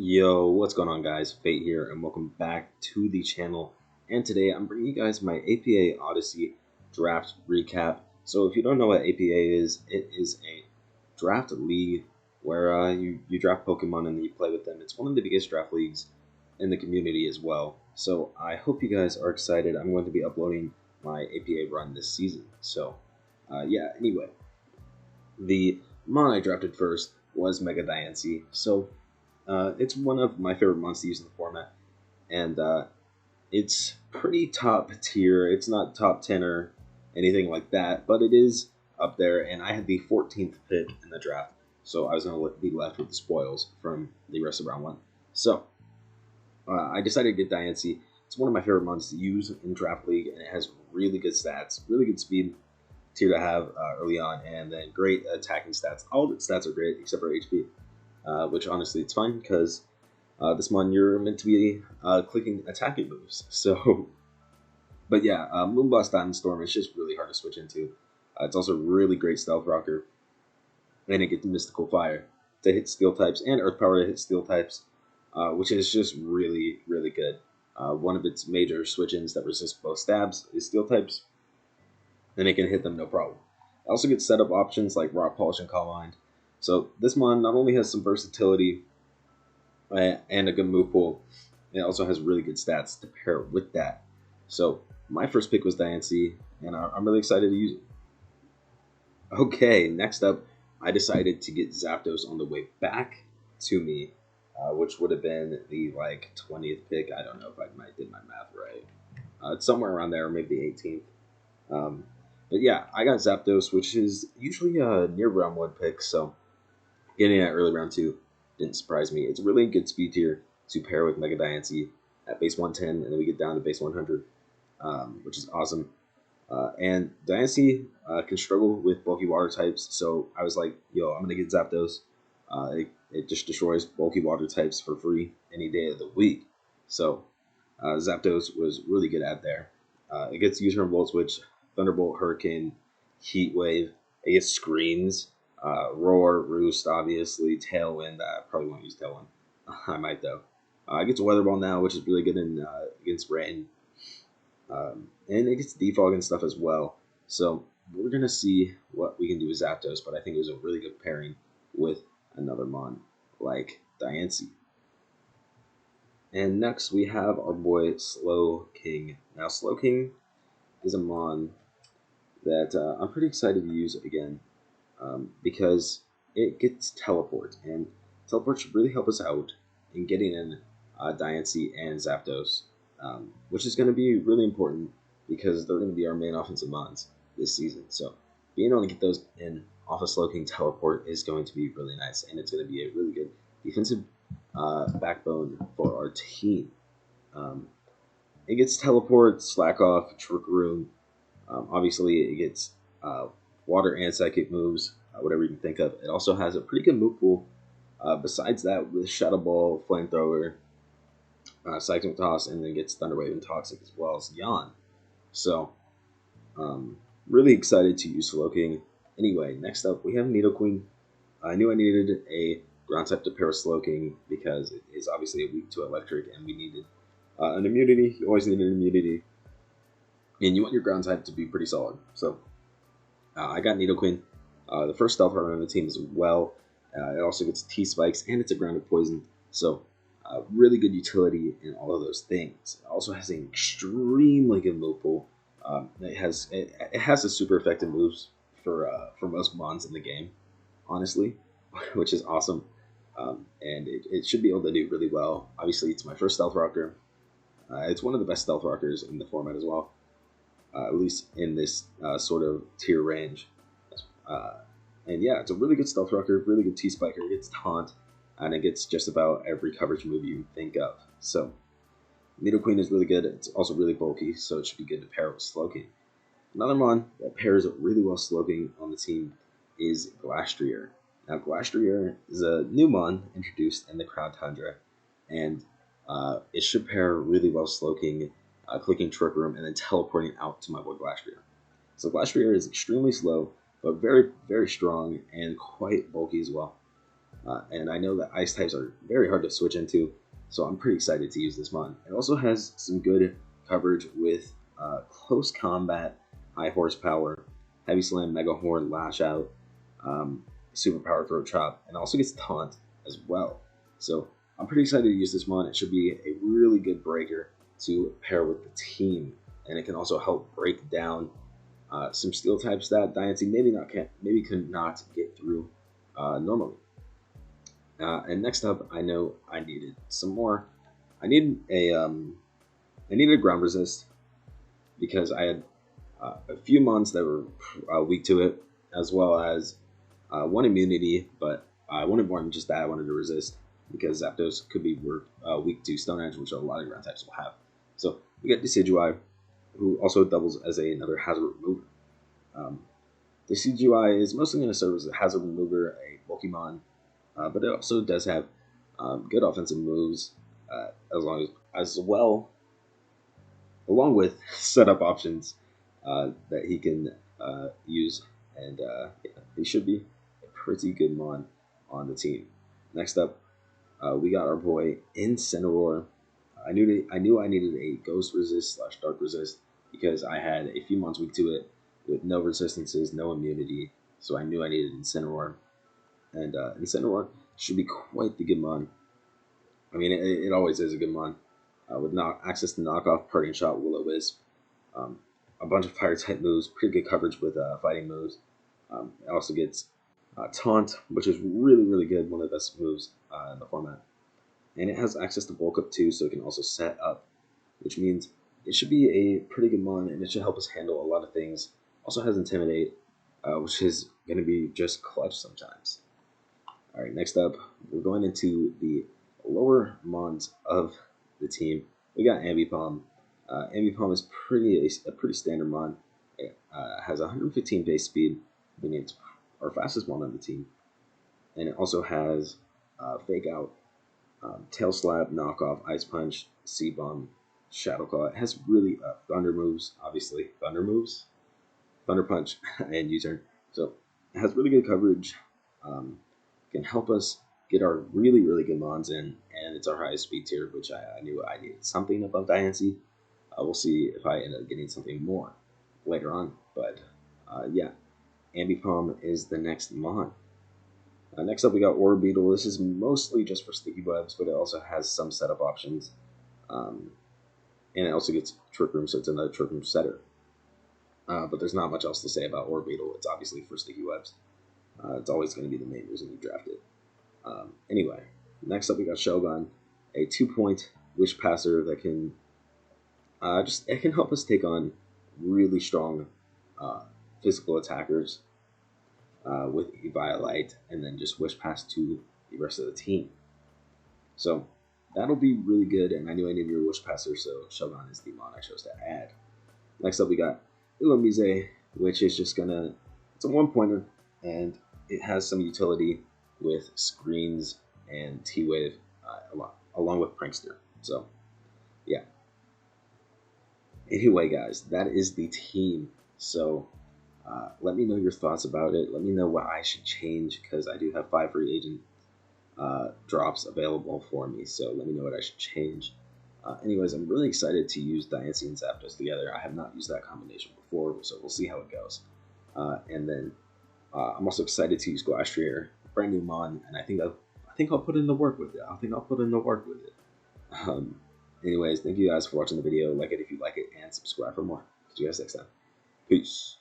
Yo, what's going on, guys? Fate here, and welcome back to the channel. And today I'm bringing you guys my APA Odyssey draft recap. So if you don't know what APA is, it is a draft league where you draft Pokemon and you play with them. It's one of the biggest draft leagues in the community as well. So I hope you guys are excited. I'm going to be uploading my APA run this season. So yeah, anyway, the mon I drafted first was Mega Diancie. So it's one of my favorite mons to use in the format, and it's pretty top tier. It's not top 10 or anything like that, but it is up there, and I had the 14th pick in the draft, so I was going to be left with the spoils from the rest of round one. So I decided to get Diancie. It's one of my favorite mons to use in Draft League, and it has really good stats, really good speed tier to have early on, and then great attacking stats. All of its stats are great except for HP. Which honestly it's fine because this mon you're meant to be clicking attacking moves. So, but yeah, Moonblast Diamond Storm is just really hard to switch into. It's also a really great stealth rocker, and it gets Mystical Fire to hit steel types and Earth Power to hit steel types, which is just really good. One of its major switch-ins that resist both stabs is steel types, and it can hit them no problem. It also gets setup options like Rock Polish and Calm Mind. So this mon not only has some versatility and a good move pool, it also has really good stats to pair with that. So my first pick was Diancie, and I'm really excited to use it. Okay, next up, I decided to get Zapdos on the way back to me, which would have been the 20th pick. I don't know if I might did my math right. It's somewhere around there, or maybe the 18th. But yeah, I got Zapdos, which is usually a near round one pick, so getting it early round two didn't surprise me. It's a really good speed tier to pair with Mega Diancie at base 110, and then we get down to base 100, which is awesome. And Diancie can struggle with bulky water types, so I was like, yo, I'm going to get Zapdos. It just destroys bulky water types for free any day of the week. So Zapdos was really good at there. It gets U-turn, Volt Switch, Thunderbolt, Hurricane, Heat Wave. It gets Screens, Roar, Roost, obviously, Tailwind. I probably won't use Tailwind. I might, though. It gets Weather Ball now, which is really good in against rain. And it gets Defog and stuff as well. So we're going to see what we can do with Zapdos, but I think it was a really good pairing with another mon like Diancie. And next we have our boy Slow King. Now Slow King is a mon that I'm pretty excited to use again because it gets Teleport, and Teleport should really help us out in getting in Diancie and Zapdos, which is going to be really important because they're going to be our main offensive mons this season. So being able to get those in off of Slow King Teleport is going to be really nice, and it's going to be a really good defensive backbone for our team. It gets Teleport, Slack Off, Trick Room. Obviously, it gets water and psychic moves, whatever you can think of. It also has a pretty good move pool. Besides that, with Shadow Ball, Flamethrower, Seismic Toss, and then gets Thunder Wave and Toxic as well as Yawn. So, really excited to use Slow King. Anyway, next up we have Nidoqueen. I knew I needed a ground type to pair with Slow King because it is obviously weak to electric, and we needed an immunity. You always need an immunity, and you want your ground type to be pretty solid. So I got Nidoqueen, the first stealth runner on the team as well. It also gets T-Spikes, and it's a grounded poison. So really good utility in all of those things. It also has an extremely good move pool. It has the super effective moves for most mons in the game, honestly, which is awesome. And it should be able to do really well. Obviously, it's my first stealth rocker. It's one of the best stealth rockers in the format as well, at least in this sort of tier range. And yeah, it's a really good stealth rocker, really good T-Spiker. It gets Taunt, and it gets just about every coverage move you think of. So Nidoqueen is really good. It's also really bulky, so it should be good to pair with Slowking. Another mon that pairs really well Slowking on the team is Glastrier. Now Glastrier is a new mon introduced in the Crown Tundra, and it should pair really well Slowking, clicking Trick Room, and then teleporting out to my boy Glastrier. So Glastrier is extremely slow, but very strong and quite bulky as well. And I know that ice types are very hard to switch into, so I'm pretty excited to use this mod. It also has some good coverage with close combat, high horsepower, heavy slam, mega horn, lash out, super power throat chop, and also gets taunt as well. So I'm pretty excited to use this mod. It should be a really good breaker to pair with the team, and it can also help break down some steel types that Diancie maybe could not get through normally. And next up, I know I needed some more. I needed a ground resist because I had a few mons that were weak to it, as well as one immunity, but I wanted more than just that. I wanted to resist because Zapdos could be weak to Stone Edge, which a lot of ground types will have. So we got Decidueye, who also doubles as another hazard remover. Decidueye is mostly going to serve as a hazard remover, a Pokemon, but it also does have good offensive moves, along with setup options that he can use, and yeah, he should be a pretty good mon on the team. Next up, we got our boy Incineroar. I knew I needed a Ghost Resist / Dark Resist because I had a few mons weak to it with no resistances, no immunity, so I knew I needed Incineroar. And Incineroar should be quite the good mon. I mean, it always is a good mon. With access to knockoff, parting shot, Will-O-Wisp, a bunch of fire type moves, pretty good coverage with fighting moves. It also gets taunt, which is really good, one of the best moves in the format. And it has access to bulk up too, so it can also set up, which means it should be a pretty good mon, and it should help us handle a lot of things. Also has Intimidate, which is going to be just clutch sometimes. All right, next up, we're going into the lower mons of the team. We got Ambipom. Ambipom is a pretty standard mon. It has 115 base speed, meaning it's our fastest mon on the team. And it also has Fake Out, Tail Slap, Knockoff, Ice Punch, C-Bomb, Shadow Claw. It has really Thunder moves, obviously. Thunder Punch, and U-Turn. So it has really good coverage. Can help us get our really good mons in, and it's our highest speed tier, which I knew I needed something above Diancie. We'll see if I end up getting something more later on, but yeah, Ambipom is the next mon. Next up, we got Orbeetle. This is mostly just for sticky webs, but it also has some setup options, and it also gets Trick Room, so it's another Trick Room setter. But there's not much else to say about Orbeetle. It's obviously for sticky webs. It's always going to be the main reason you draft it. Anyway, next up we got Shogun, a 2-point Wish Passer that can it can help us take on really strong physical attackers with Eviolite, and then just Wish Pass to the rest of the team. So that'll be really good, and I knew I needed a Wish Passer, so Shogun is the mon I chose to add. Next up we got Illumise, which is just it's a 1-pointer, and it has some utility with Screens and T-Wave along with Prankster. So, yeah. Anyway, guys, that is the team. So, let me know your thoughts about it. Let me know what I should change, because I do have 5 free agent drops available for me. So, let me know what I should change. Anyways, I'm really excited to use Diancie and Zapdos together. I have not used that combination before, so we'll see how it goes. And then I'm also excited to use Glastrier, brand new mon, and I think I'll put in the work with it. Anyways, thank you guys for watching the video. Like it if you like it, and subscribe for more. See you guys next time. Peace.